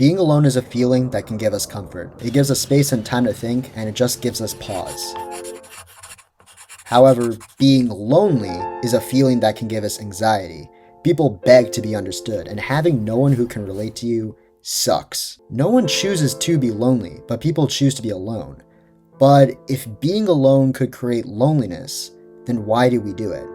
Being alone is a feeling that can give us comfort. It gives us space and time to think, and it just gives us pause. However, being lonely is a feeling that can give us anxiety. People beg to be understood, and having no one who can relate to you sucks. No one chooses to be lonely, but people choose to be alone. But if being alone could create loneliness, then why do we do it?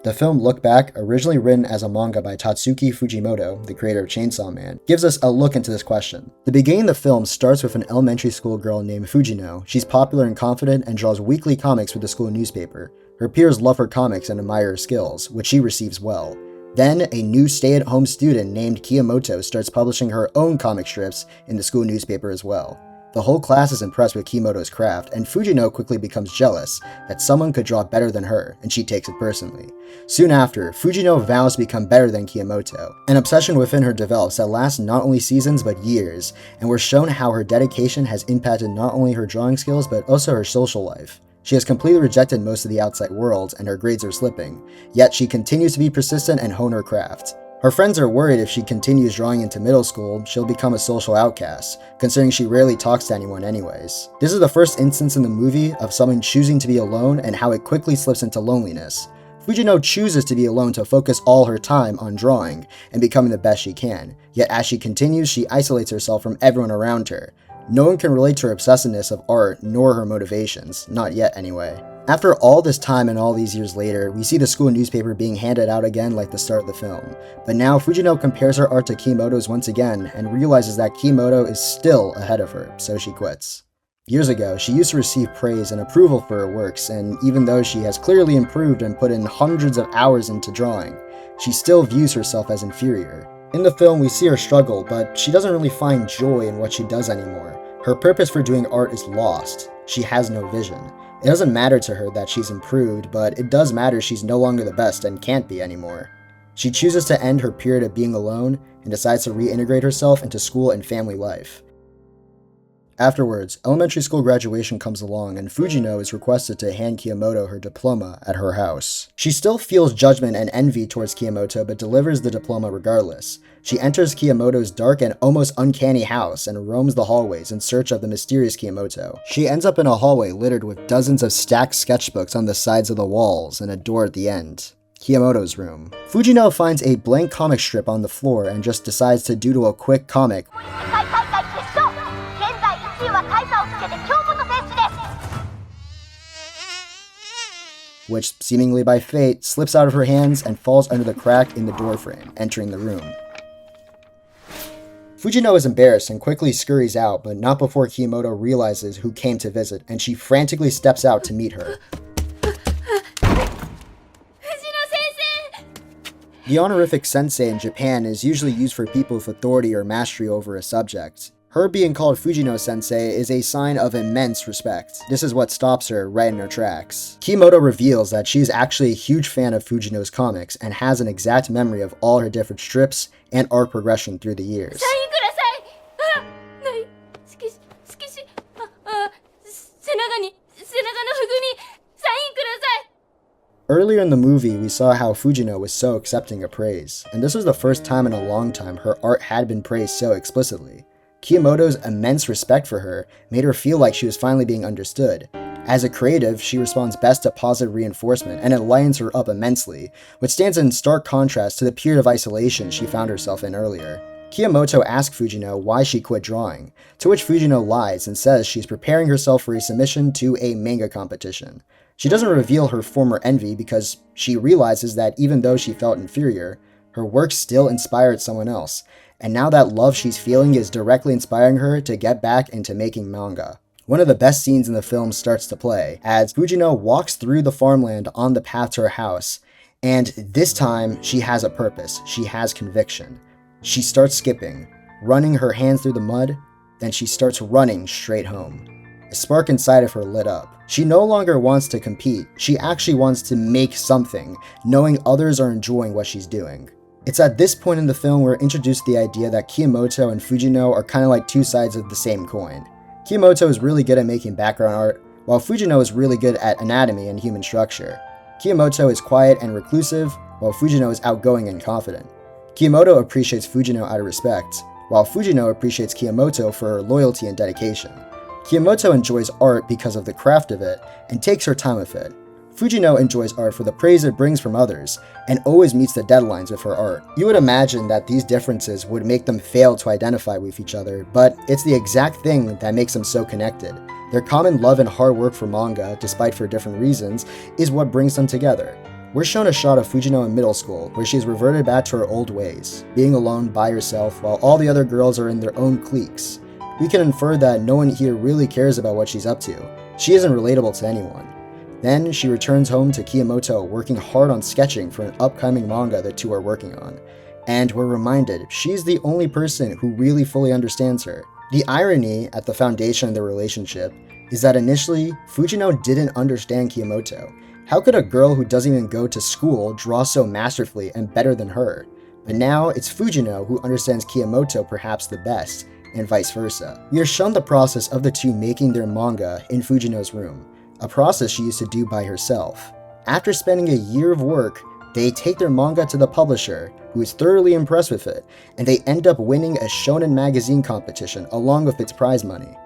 The film Look Back, originally written as a manga by Tatsuki Fujimoto, the creator of Chainsaw Man, gives us a look into this question. The beginning of the film starts with an elementary school girl named Fujino. She's popular and confident and draws weekly comics for the school newspaper. Her peers love her comics and admire her skills, which she receives well. Then, a new stay-at-home student named Kiyomoto starts publishing her own comic strips in the school newspaper as well. The whole class is impressed with Kiyomoto's craft, and Fujino quickly becomes jealous that someone could draw better than her, and she takes it personally. Soon after, Fujino vows to become better than Kiyomoto. An obsession within her develops that lasts not only seasons but years, and we're shown how her dedication has impacted not only her drawing skills but also her social life. She has completely rejected most of the outside world, and her grades are slipping, yet she continues to be persistent and hone her craft. Her friends are worried if she continues drawing into middle school, she'll become a social outcast, considering she rarely talks to anyone anyways. This is the first instance in the movie of someone choosing to be alone and how it quickly slips into loneliness. Fujino chooses to be alone to focus all her time on drawing and becoming the best she can, yet as she continues, she isolates herself from everyone around her. No one can relate to her obsessiveness of art nor her motivations, not yet anyway. After all this time and all these years later, we see the school newspaper being handed out again like the start of the film. But now Fujino compares her art to Kiyomoto's once again and realizes that Kiyomoto is still ahead of her, so she quits. Years ago, she used to receive praise and approval for her works, and even though she has clearly improved and put in hundreds of hours into drawing, she still views herself as inferior. In the film, we see her struggle, but she doesn't really find joy in what she does anymore. Her purpose for doing art is lost. She has no vision. It doesn't matter to her that she's improved, but it does matter she's no longer the best and can't be anymore. She chooses to end her period of being alone and decides to reintegrate herself into school and family life. Afterwards, elementary school graduation comes along and Fujino is requested to hand Kiyomoto her diploma at her house. She still feels judgment and envy towards Kiyomoto but delivers the diploma regardless. She enters Kiyomoto's dark and almost uncanny house and roams the hallways in search of the mysterious Kiyomoto. She ends up in a hallway littered with dozens of stacked sketchbooks on the sides of the walls and a door at the end. Kiyomoto's room. Fujino finds a blank comic strip on the floor and just decides to doodle a quick comic, which, seemingly by fate, slips out of her hands and falls under the crack in the doorframe, entering the room. Fujino is embarrassed and quickly scurries out, but not before Kiyomoto realizes who came to visit, and she frantically steps out to meet her. The honorific sensei in Japan is usually used for people with authority or mastery over a subject. Her being called Fujino Sensei is a sign of immense respect. This is what stops her right in her tracks. Kiyomoto reveals that she is actually a huge fan of Fujino's comics and has an exact memory of all her different strips and art progression through the years. Earlier in the movie, we saw how Fujino was so accepting of praise, and this was the first time in a long time her art had been praised so explicitly. Kiyomoto's immense respect for her made her feel like she was finally being understood. As a creative, she responds best to positive reinforcement, and it lightens her up immensely, which stands in stark contrast to the period of isolation she found herself in earlier. Kiyomoto asks Fujino why she quit drawing, to which Fujino lies and says she's preparing herself for a submission to a manga competition. She doesn't reveal her former envy because she realizes that even though she felt inferior, her work still inspired someone else, and now that love she's feeling is directly inspiring her to get back into making manga. One of the best scenes in the film starts to play, as Fujino walks through the farmland on the path to her house, and this time she has a purpose, she has conviction. She starts skipping, running her hands through the mud, then she starts running straight home. A spark inside of her lit up. She no longer wants to compete, she actually wants to make something, knowing others are enjoying what she's doing. It's at this point in the film we're introduced to the idea that Kiyomoto and Fujino are kind of like two sides of the same coin. Kiyomoto is really good at making background art, while Fujino is really good at anatomy and human structure. Kiyomoto is quiet and reclusive, while Fujino is outgoing and confident. Kiyomoto appreciates Fujino out of respect, while Fujino appreciates Kiyomoto for her loyalty and dedication. Kiyomoto enjoys art because of the craft of it and takes her time with it. Fujino enjoys art for the praise it brings from others, and always meets the deadlines with her art. You would imagine that these differences would make them fail to identify with each other, but it's the exact thing that makes them so connected. Their common love and hard work for manga, despite for different reasons, is what brings them together. We're shown a shot of Fujino in middle school, where she has reverted back to her old ways, being alone by herself while all the other girls are in their own cliques. We can infer that no one here really cares about what she's up to. She isn't relatable to anyone. Then she returns home to Kiyomoto working hard on sketching for an upcoming manga the two are working on. And we're reminded she's the only person who really fully understands her. The irony at the foundation of their relationship is that initially, Fujino didn't understand Kiyomoto. How could a girl who doesn't even go to school draw so masterfully and better than her? But now it's Fujino who understands Kiyomoto perhaps the best, and vice versa. We are shown the process of the two making their manga in Fujino's room, a process she used to do by herself. After spending a year of work, they take their manga to the publisher, who is thoroughly impressed with it, and they end up winning a shonen magazine competition along with its prize money.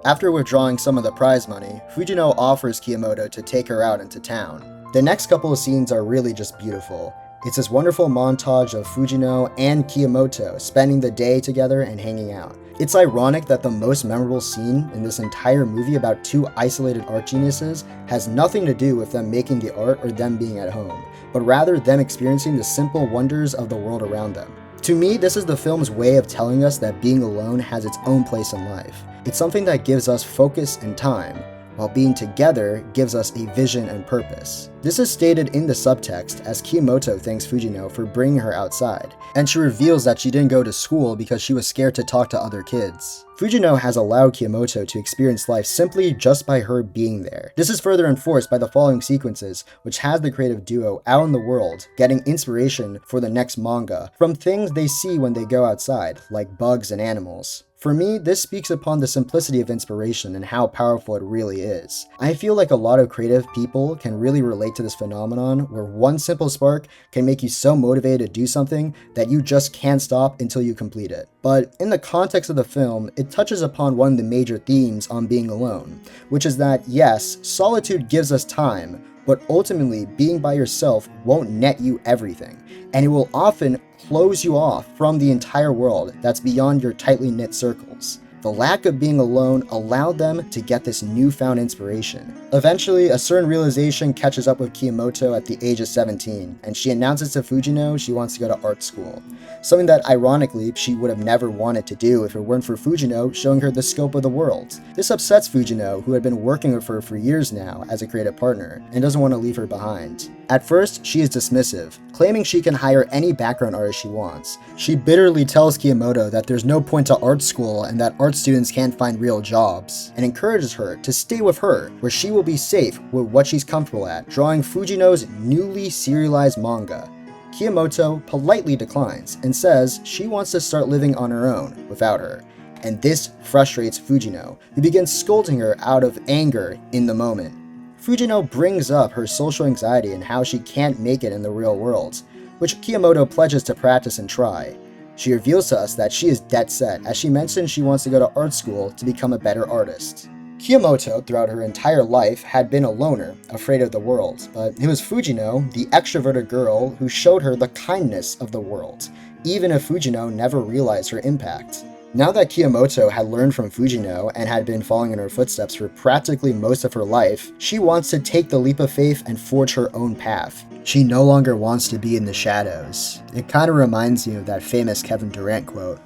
After withdrawing some of the prize money, Fujino offers Kiyomoto to take her out into town. The next couple of scenes are really just beautiful. It's this wonderful montage of Fujino and Kiyomoto spending the day together and hanging out. It's ironic that the most memorable scene in this entire movie about two isolated art geniuses has nothing to do with them making the art or them being at home, but rather them experiencing the simple wonders of the world around them. To me, this is the film's way of telling us that being alone has its own place in life. It's something that gives us focus and time, while being together gives us a vision and purpose. This is stated in the subtext as Kiyomoto thanks Fujino for bringing her outside, and she reveals that she didn't go to school because she was scared to talk to other kids. Fujino has allowed Kiyomoto to experience life simply just by her being there. This is further enforced by the following sequences, which has the creative duo out in the world getting inspiration for the next manga from things they see when they go outside, like bugs and animals. For me, this speaks upon the simplicity of inspiration and how powerful it really is. I feel like a lot of creative people can really relate to this phenomenon where one simple spark can make you so motivated to do something that you just can't stop until you complete it. But in the context of the film, it touches upon one of the major themes on being alone, which is that yes, solitude gives us time, but ultimately being by yourself won't net you everything, and it will often close you off from the entire world that's beyond your tightly knit circles. The lack of being alone allowed them to get this newfound inspiration. Eventually, a certain realization catches up with Kiyomoto at the age of 17, and she announces to Fujino she wants to go to art school. Something that, ironically, she would have never wanted to do if it weren't for Fujino showing her the scope of the world. This upsets Fujino, who had been working with her for years now as a creative partner, and doesn't want to leave her behind. At first, she is dismissive, claiming she can hire any background artist she wants. She bitterly tells Kiyomoto that there's no point to art school and that art students can't find real jobs, and encourages her to stay with her, where she will be safe with what she's comfortable at, drawing Fujino's newly serialized manga. Kiyomoto politely declines and says she wants to start living on her own without her, and this frustrates Fujino, who begins scolding her out of anger in the moment. Fujino brings up her social anxiety and how she can't make it in the real world, which Kiyomoto pledges to practice and try. She reveals to us that she is dead set, as she mentions she wants to go to art school to become a better artist. Kiyomoto, throughout her entire life, had been a loner, afraid of the world, but it was Fujino, the extroverted girl, who showed her the kindness of the world, even if Fujino never realized her impact. Now that Kiyomoto had learned from Fujino and had been following in her footsteps for practically most of her life, she wants to take the leap of faith and forge her own path. She no longer wants to be in the shadows. It kind of reminds me of that famous Kevin Durant quote,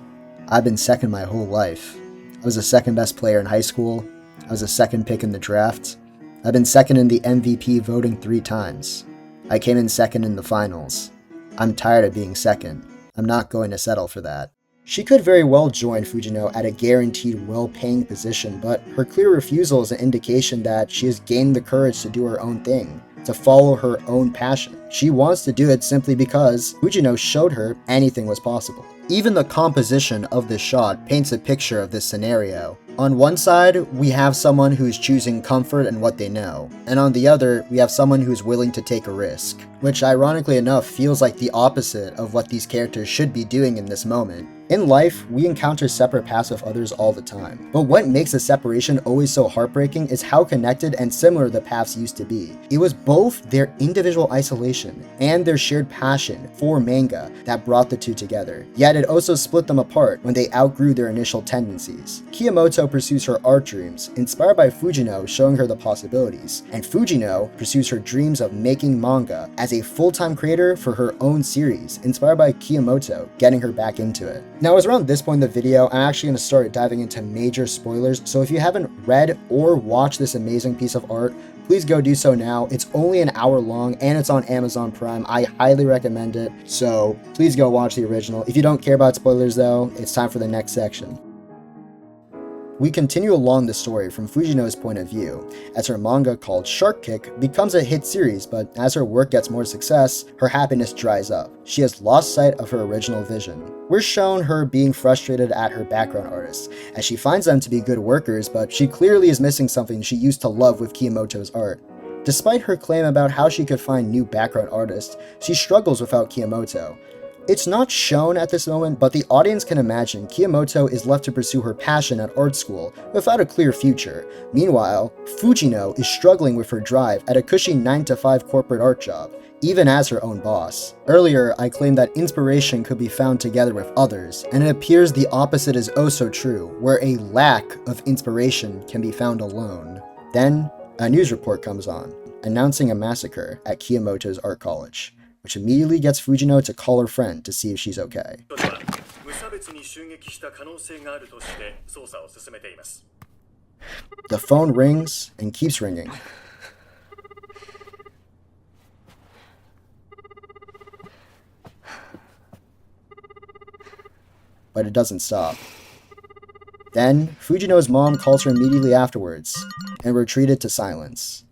"I've been second my whole life. I was the second best player in high school. I was the second pick in the draft. I've been second in the MVP voting 3 times. I came in second in the finals. I'm tired of being second. I'm not going to settle for that." She could very well join Fujino at a guaranteed well-paying position, but her clear refusal is an indication that she has gained the courage to do her own thing, to follow her own passion. She wants to do it simply because Fujino showed her anything was possible. Even the composition of this shot paints a picture of this scenario. On one side, we have someone who's choosing comfort and what they know, and on the other, we have someone who's willing to take a risk. which ironically enough feels like the opposite of what these characters should be doing in this moment. In life, we encounter separate paths with others all the time, but what makes a separation always so heartbreaking is how connected and similar the paths used to be. It was both their individual isolation and their shared passion for manga that brought the two together, yet it also split them apart when they outgrew their initial tendencies. Kiyomoto pursues her art dreams, inspired by Fujino showing her the possibilities, and Fujino pursues her dreams of making manga as a full-time creator for her own series, inspired by Kiyomoto, getting her back into it. Now, as around this point in the video, I'm actually going to start diving into major spoilers, so if you haven't read or watched this amazing piece of art, please go do so now. It's only an hour long and it's on Amazon Prime. I highly recommend it, so please go watch the original. If you don't care about spoilers though, it's time for the next section. We continue along the story from Fujino's point of view, as her manga called Shark Kick becomes a hit series, but as her work gets more success, her happiness dries up. She has lost sight of her original vision. We're shown her being frustrated at her background artists, as she finds them to be good workers, but she clearly is missing something she used to love with Kiyomoto's art. Despite her claim about how she could find new background artists, she struggles without Kiyomoto. It's not shown at this moment, but the audience can imagine Kiyomoto is left to pursue her passion at art school without a clear future. Meanwhile, Fujino is struggling with her drive at a cushy 9-to-5 corporate art job, even as her own boss. Earlier, I claimed that inspiration could be found together with others, and it appears the opposite is oh so true, where a lack of inspiration can be found alone. Then, a news report comes on, announcing a massacre at Kiyomoto's art college, which immediately gets Fujino to call her friend to see if she's okay. The phone rings and keeps ringing. But it doesn't stop. Then, Fujino's mom calls her immediately afterwards, and we're treated to silence.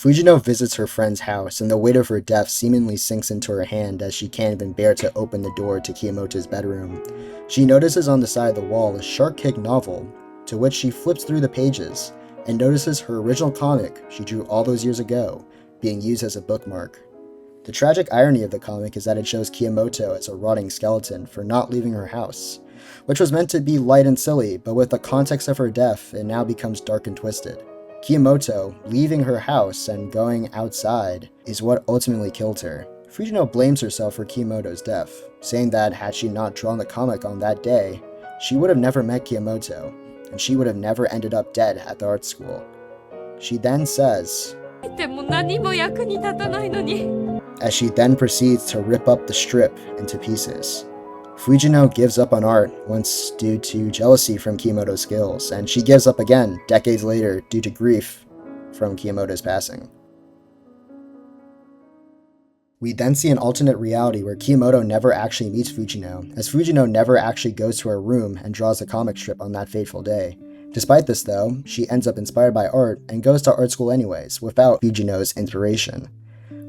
Fujino visits her friend's house, and the weight of her death seemingly sinks into her hand as she can't even bear to open the door to Kiyomoto's bedroom. She notices on the side of the wall a Shark Kick novel, to which she flips through the pages, and notices her original comic she drew all those years ago, being used as a bookmark. The tragic irony of the comic is that it shows Kiyomoto as a rotting skeleton for not leaving her house, which was meant to be light and silly, but with the context of her death, it now becomes dark and twisted. Kiyomoto leaving her house and going outside is what ultimately killed her. Fujino blames herself for Kiyomoto's death, saying that had she not drawn the comic on that day, she would have never met Kiyomoto, and she would have never ended up dead at the art school. She then says, as she then proceeds to rip up the strip into pieces. Fujino gives up on art once due to jealousy from Kiyomoto's skills, and she gives up again decades later due to grief from Kiyomoto's passing. We then see an alternate reality where Kiyomoto never actually meets Fujino, as Fujino never actually goes to her room and draws the comic strip on that fateful day. Despite this though, she ends up inspired by art and goes to art school anyways, without Fujino's inspiration.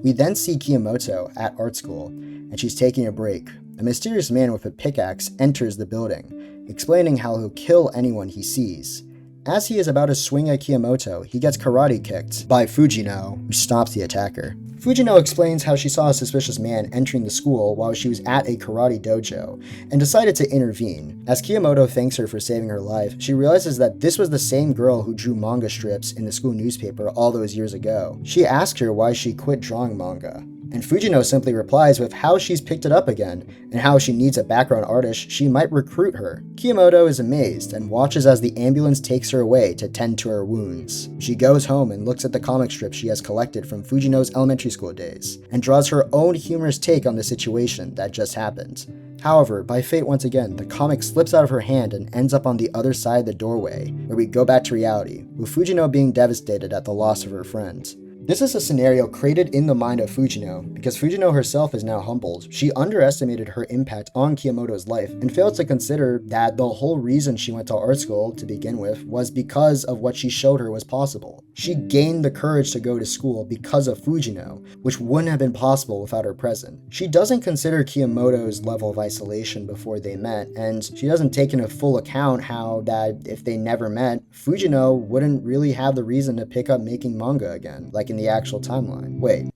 We then see Kiyomoto at art school, and she's taking a break. A mysterious man with a pickaxe enters the building, explaining how he'll kill anyone he sees. As he is about to swing at Kiyomoto, he gets karate kicked by Fujino, who stops the attacker. Fujino explains how she saw a suspicious man entering the school while she was at a karate dojo, and decided to intervene. As Kiyomoto thanks her for saving her life, she realizes that this was the same girl who drew manga strips in the school newspaper all those years ago. She asks her why she quit drawing manga, and Fujino simply replies with how she's picked it up again, and how she needs a background artist she might recruit her. Kiyomoto is amazed and watches as the ambulance takes her away to tend to her wounds. She goes home and looks at the comic strips she has collected from Fujino's elementary school days, and draws her own humorous take on the situation that just happened. However, by fate once again, the comic slips out of her hand and ends up on the other side of the doorway, where we go back to reality, with Fujino being devastated at the loss of her friend. This is a scenario created in the mind of Fujino, because Fujino herself is now humbled. She underestimated her impact on Kiyomoto's life and failed to consider that the whole reason she went to art school to begin with was because of what she showed her was possible. She gained the courage to go to school because of Fujino, which wouldn't have been possible without her presence. She doesn't consider Kiyomoto's level of isolation before they met, and she doesn't take into full account how that if they never met, Fujino wouldn't really have the reason to pick up making manga again, like in the actual timeline. Wait,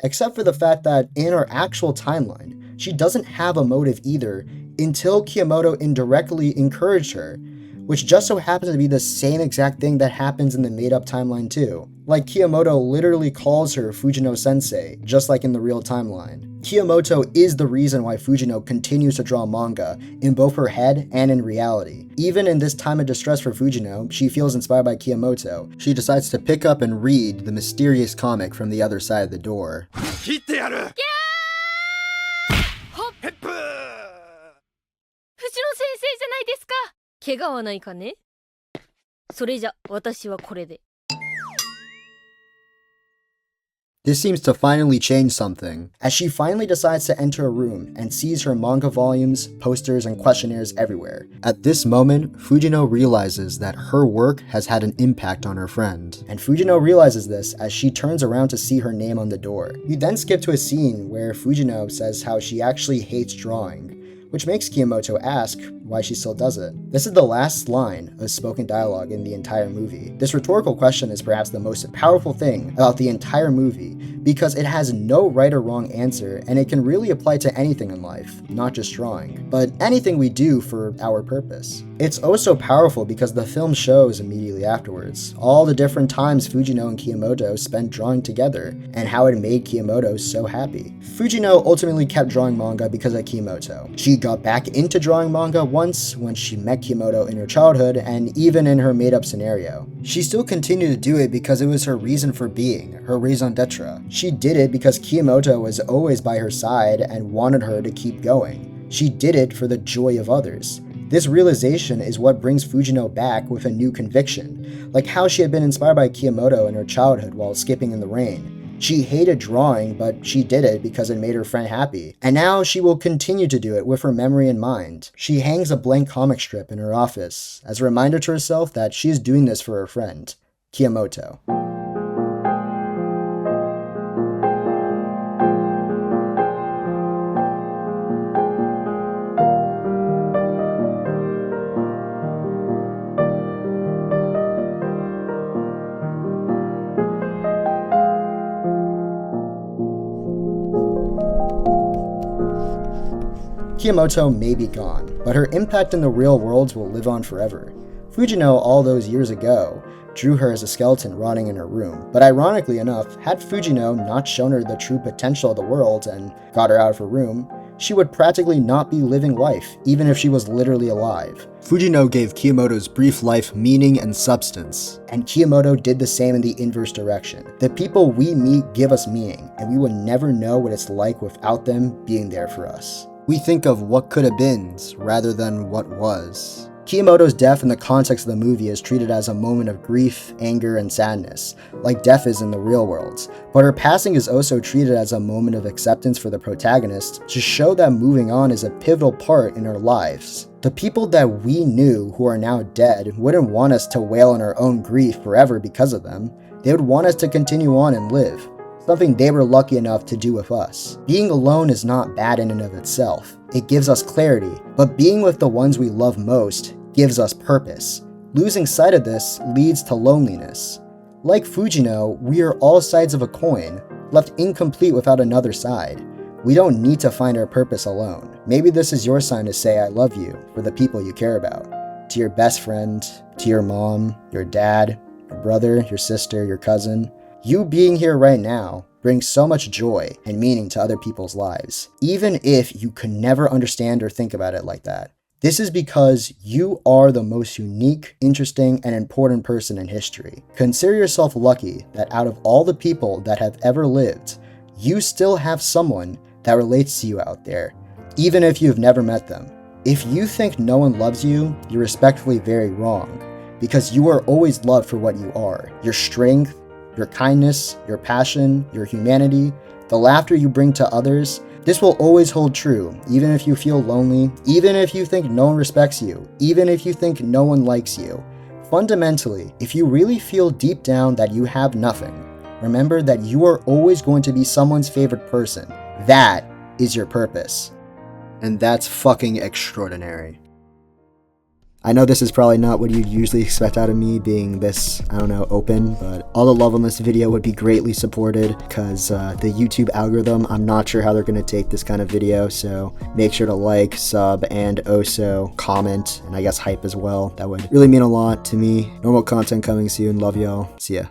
except for the fact that in our actual timeline, she doesn't have a motive either until Kiyomoto indirectly encouraged her, which just so happens to be the same exact thing that happens in the made-up timeline too. Like, Kiyomoto literally calls her Fujino-sensei, just like in the real timeline. Kiyomoto is the reason why Fujino continues to draw manga, in both her head and in reality. Even in this time of distress for Fujino, she feels inspired by Kiyomoto. She decides to pick up and read the mysterious comic from the other side of the door. 怪我はないかね？それじゃ私はこれで。 This seems to finally change something, as she finally decides to enter a room and sees her manga volumes, posters, and questionnaires everywhere. At this moment, Fujino realizes that her work has had an impact on her friend, and Fujino realizes this as she turns around to see her name on the door. We then skip to a scene where Fujino says how she actually hates drawing, which makes Kiyomoto ask why she still does it. This is the last line of spoken dialogue in the entire movie. This rhetorical question is perhaps the most powerful thing about the entire movie, because it has no right or wrong answer, and it can really apply to anything in life, not just drawing, but anything we do for our purpose. It's also powerful because the film shows immediately afterwards all the different times Fujino and Kiyomoto spent drawing together, and how it made Kiyomoto so happy. Fujino ultimately kept drawing manga because of Kiyomoto. She got back into drawing manga once when she met Kiyomoto in her childhood, and even in her made-up scenario. She still continued to do it because it was her reason for being, her raison d'etre. She did it because Kiyomoto was always by her side and wanted her to keep going. She did it for the joy of others. This realization is what brings Fujino back with a new conviction, like how she had been inspired by Kiyomoto in her childhood while skipping in the rain. She hated drawing, but she did it because it made her friend happy. And now she will continue to do it with her memory in mind. She hangs a blank comic strip in her office as a reminder to herself that she is doing this for her friend, Kiyomoto. Kiyomoto may be gone, but her impact in the real world will live on forever. Fujino, all those years ago, drew her as a skeleton rotting in her room, but ironically enough, had Fujino not shown her the true potential of the world and got her out of her room, she would practically not be living life, even if she was literally alive. Fujino gave Kiyomoto's brief life meaning and substance, and Kiyomoto did the same in the inverse direction. The people we meet give us meaning, and we will never know what it's like without them being there for us. We think of what could have been rather than what was. Kiyomoto's death in the context of the movie is treated as a moment of grief, anger, and sadness, like death is in the real world, but her passing is also treated as a moment of acceptance for the protagonist to show that moving on is a pivotal part in our lives. The people that we knew who are now dead wouldn't want us to wail in our own grief forever because of them. They would want us to continue on and live, something they were lucky enough to do with us. Being alone is not bad in and of itself. It gives us clarity, but being with the ones we love most gives us purpose. Losing sight of this leads to loneliness. Like Fujino, we are all sides of a coin, left incomplete without another side. We don't need to find our purpose alone. Maybe this is your sign to say I love you for the people you care about. To your best friend, to your mom, your dad, your brother, your sister, your cousin. You being here right now brings so much joy and meaning to other people's lives, even if you could never understand or think about it like that. This is because you are the most unique, interesting, and important person in history. Consider yourself lucky that out of all the people that have ever lived, you still have someone that relates to you out there, even if you've never met them. If you think no one loves you, you're respectfully very wrong, because you are always loved for what you are, your strength, your kindness, your passion, your humanity, the laughter you bring to others, this will always hold true, even if you feel lonely, even if you think no one respects you, even if you think no one likes you. Fundamentally, if you really feel deep down that you have nothing, remember that you are always going to be someone's favorite person. That is your purpose. And that's fucking extraordinary. I know this is probably not what you'd usually expect out of me, being this, I don't know, open, but all the love on this video would be greatly supported, because the YouTube algorithm, I'm not sure how they're going to take this kind of video, so make sure to like, sub, and also comment, and I guess hype as well. That would really mean a lot to me. Normal content coming soon. Love y'all. See ya.